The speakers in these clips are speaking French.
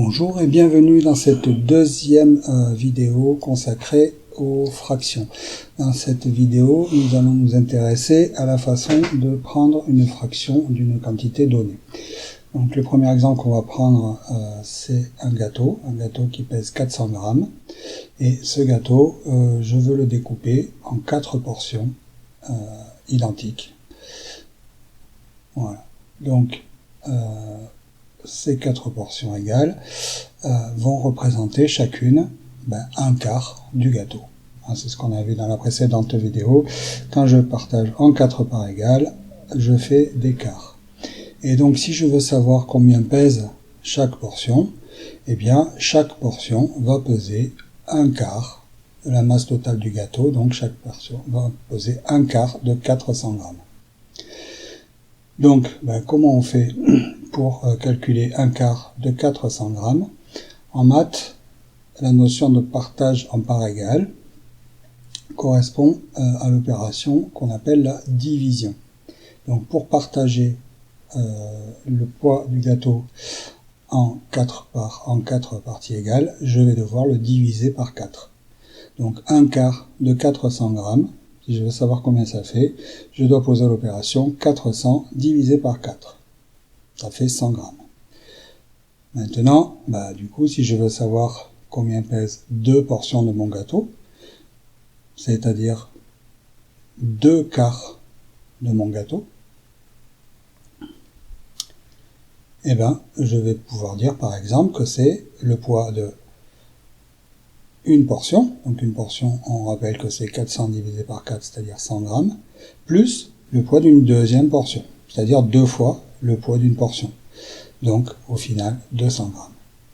Bonjour et bienvenue dans cette deuxième vidéo consacrée aux fractions. Dans cette vidéo, nous allons nous intéresser à la façon de prendre une fraction d'une quantité donnée. Donc le premier exemple qu'on va prendre, c'est un gâteau qui pèse 400 grammes. Et ce gâteau, je veux le découper en 4 portions identiques. Voilà. Donc, ces 4 portions égales vont représenter chacune un quart du gâteau. C'est ce qu'on a vu dans la précédente vidéo. Quand je partage en 4 parts égales, je fais des quarts. Et donc si je veux savoir combien pèse chaque portion, eh bien chaque portion va peser un quart de la masse totale du gâteau, donc chaque portion va peser un quart de 400 grammes. Donc, comment on fait pour calculer un quart de 400 grammes? En maths, la notion de partage en parts égales correspond à l'opération qu'on appelle la division. Donc, pour partager le poids du gâteau en 4 parts, en 4 parties égales, je vais devoir le diviser par 4. Donc, un quart de 400 grammes, si je veux savoir combien ça fait, je dois poser l'opération 400 divisé par 4. Ça fait 100 grammes. Maintenant, du coup, si je veux savoir combien pèsent 2 portions de mon gâteau, c'est-à-dire 2 quarts de mon gâteau, eh bien, je vais pouvoir dire par exemple que c'est le poids de une portion, donc une portion, on rappelle que c'est 400 divisé par 4, c'est-à-dire 100 grammes, plus le poids d'une deuxième portion, c'est-à-dire 2 fois le poids d'une portion. Donc, au final, 200 grammes.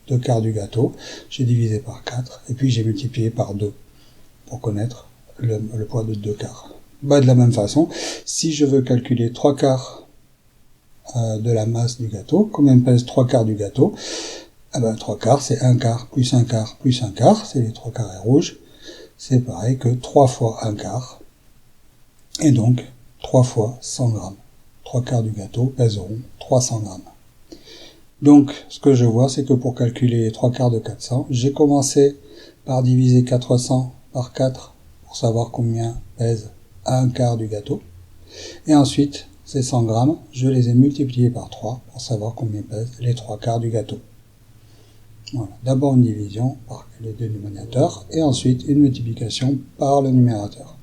2 quarts du gâteau, j'ai divisé par 4, et puis j'ai multiplié par 2, pour connaître le poids de 2 quarts. De la même façon, si je veux calculer 3 quarts de la masse du gâteau, combien pèse 3 quarts du gâteau? 3 quarts, c'est 1 quart, plus 1 quart, plus 1 quart, c'est les 3 carrés rouges. C'est pareil que 3 fois 1 quart, et donc 3 fois 100 grammes. 3 quarts du gâteau pèseront 300 grammes. Donc, ce que je vois, c'est que pour calculer les 3 quarts de 400, j'ai commencé par diviser 400 par 4 pour savoir combien pèse 1 quart du gâteau. Et ensuite, ces 100 grammes, je les ai multipliés par 3 pour savoir combien pèsent les 3 quarts du gâteau. Voilà. D'abord une division par les deux numérateurs et ensuite une multiplication par le numérateur.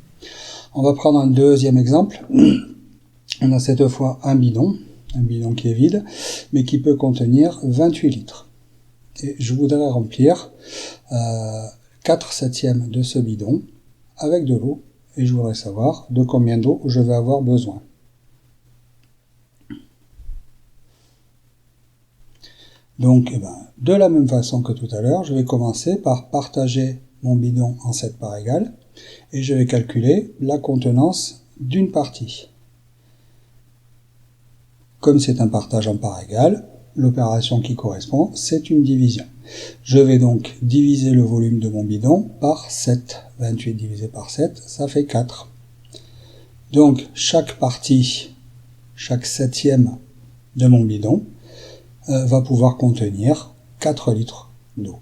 On va prendre un deuxième exemple. On a cette fois un bidon qui est vide, mais qui peut contenir 28 litres. Et je voudrais remplir 4 septièmes de ce bidon avec de l'eau, et je voudrais savoir de combien d'eau je vais avoir besoin. Donc, de la même façon que tout à l'heure, je vais commencer par partager mon bidon en 7 parts égales, et je vais calculer la contenance d'une partie. Comme c'est un partage en parts égales, l'opération qui correspond, c'est une division. Je vais donc diviser le volume de mon bidon par 7. 28 divisé par 7, ça fait 4. Donc, chaque partie, chaque septième de mon bidon, va pouvoir contenir 4 litres d'eau.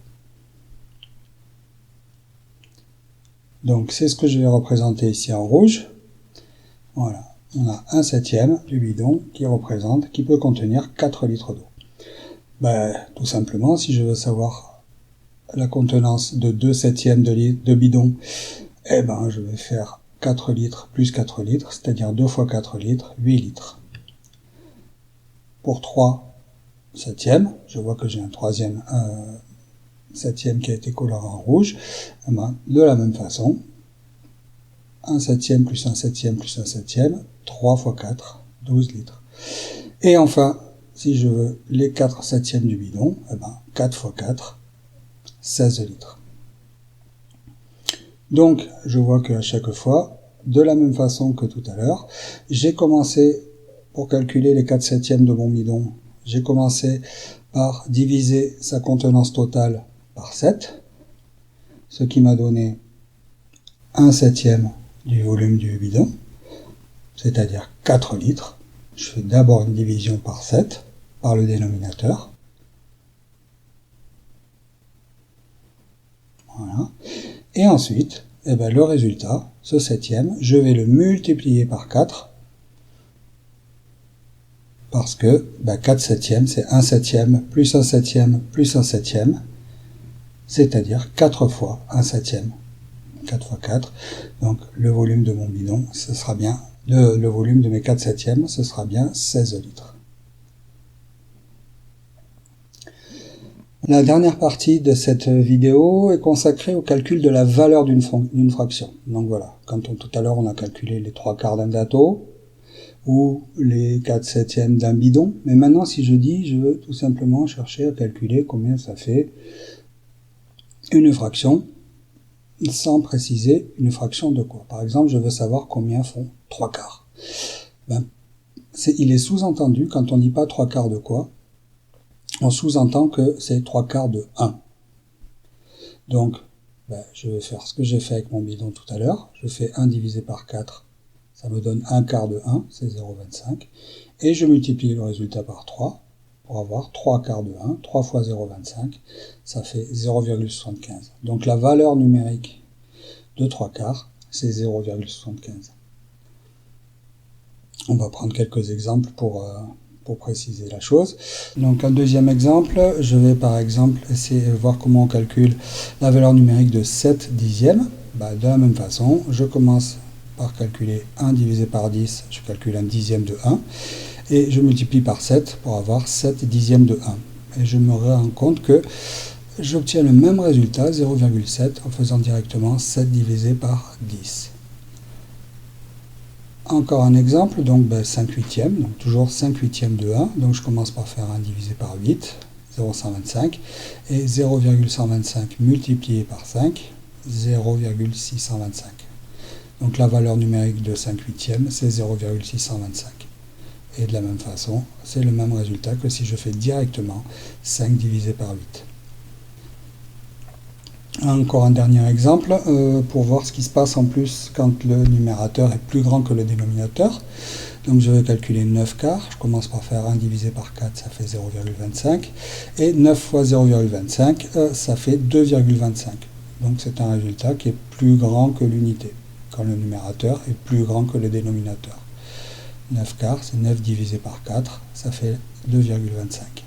Donc, c'est ce que je vais représenter ici en rouge. Voilà. On a un septième du bidon qui peut contenir 4 litres d'eau. Tout simplement, si je veux savoir la contenance de 2 septièmes de bidon, je vais faire 4 litres plus 4 litres, c'est-à-dire 2 fois 4 litres, 8 litres. Pour 3 septièmes, je vois que j'ai un troisième septième qui a été coloré en rouge, de la même façon, 1 septième plus 1 septième plus 1 septième, 3 fois 4, 12 litres. Et enfin, si je veux les 4 septièmes du bidon, 4 fois 4, 16 litres. Donc, je vois qu'à chaque fois, de la même façon que tout à l'heure, j'ai commencé, pour calculer les 4 septièmes de mon bidon, j'ai commencé par diviser sa contenance totale par 7, ce qui m'a donné 1 septième du volume du bidon, c'est-à-dire 4 litres. Je fais d'abord une division par 7, par le dénominateur. Et ensuite, eh ben, le résultat, ce septième, je vais le multiplier par 4, parce que 4 septièmes, c'est 1 septième, plus 1 septième, plus 1 septième, c'est-à-dire 4 fois 1 septième. 4 fois 4, donc le volume de mon bidon, ce sera bien, le volume de mes 4 septièmes, ce sera bien 16 litres. La dernière partie de cette vidéo est consacrée au calcul de la valeur d'une fraction. Donc voilà, quand tout à l'heure on a calculé les 3/4 d'un gâteau, ou les 4 septièmes d'un bidon, mais maintenant si je dis, je veux tout simplement chercher à calculer combien ça fait une fraction, sans préciser une fraction de quoi. Par exemple, je veux savoir combien font 3/4. Il est sous-entendu, quand on ne dit pas 3/4 de quoi, on sous-entend que c'est 3/4 de 1. Donc, je vais faire ce que j'ai fait avec mon bidon tout à l'heure. Je fais 1 divisé par 4, ça me donne 1/4 de 1, c'est 0,25. Et je multiplie le résultat par 3 pour avoir 3/4 de 1. 3 fois 0,25, ça fait 0,75. Donc la valeur numérique de 3/4, c'est 0,75. On va prendre quelques exemples pour préciser la chose. Donc un deuxième exemple, je vais par exemple essayer de voir comment on calcule la valeur numérique de 7 dixièmes. De la même façon, je commence par calculer 1 divisé par 10, je calcule un dixième de 1, et je multiplie par 7 pour avoir 7 dixièmes de 1. Et je me rends compte que j'obtiens le même résultat, 0,7, en faisant directement 7 divisé par 10. Encore un exemple, donc 5 huitièmes, donc toujours 5 huitièmes de 1, donc je commence par faire 1 divisé par 8, 0,125, et 0,125 multiplié par 5, 0,625. Donc la valeur numérique de 5 huitièmes, c'est 0,625. Et de la même façon, c'est le même résultat que si je fais directement 5 divisé par 8. Encore un dernier exemple, pour voir ce qui se passe en plus quand le numérateur est plus grand que le dénominateur. Donc je vais calculer 9/4, je commence par faire 1 divisé par 4, ça fait 0,25, et 9 fois 0,25, ça fait 2,25. Donc c'est un résultat qui est plus grand que l'unité, quand le numérateur est plus grand que le dénominateur. 9/4, c'est 9 divisé par 4, ça fait 2,25.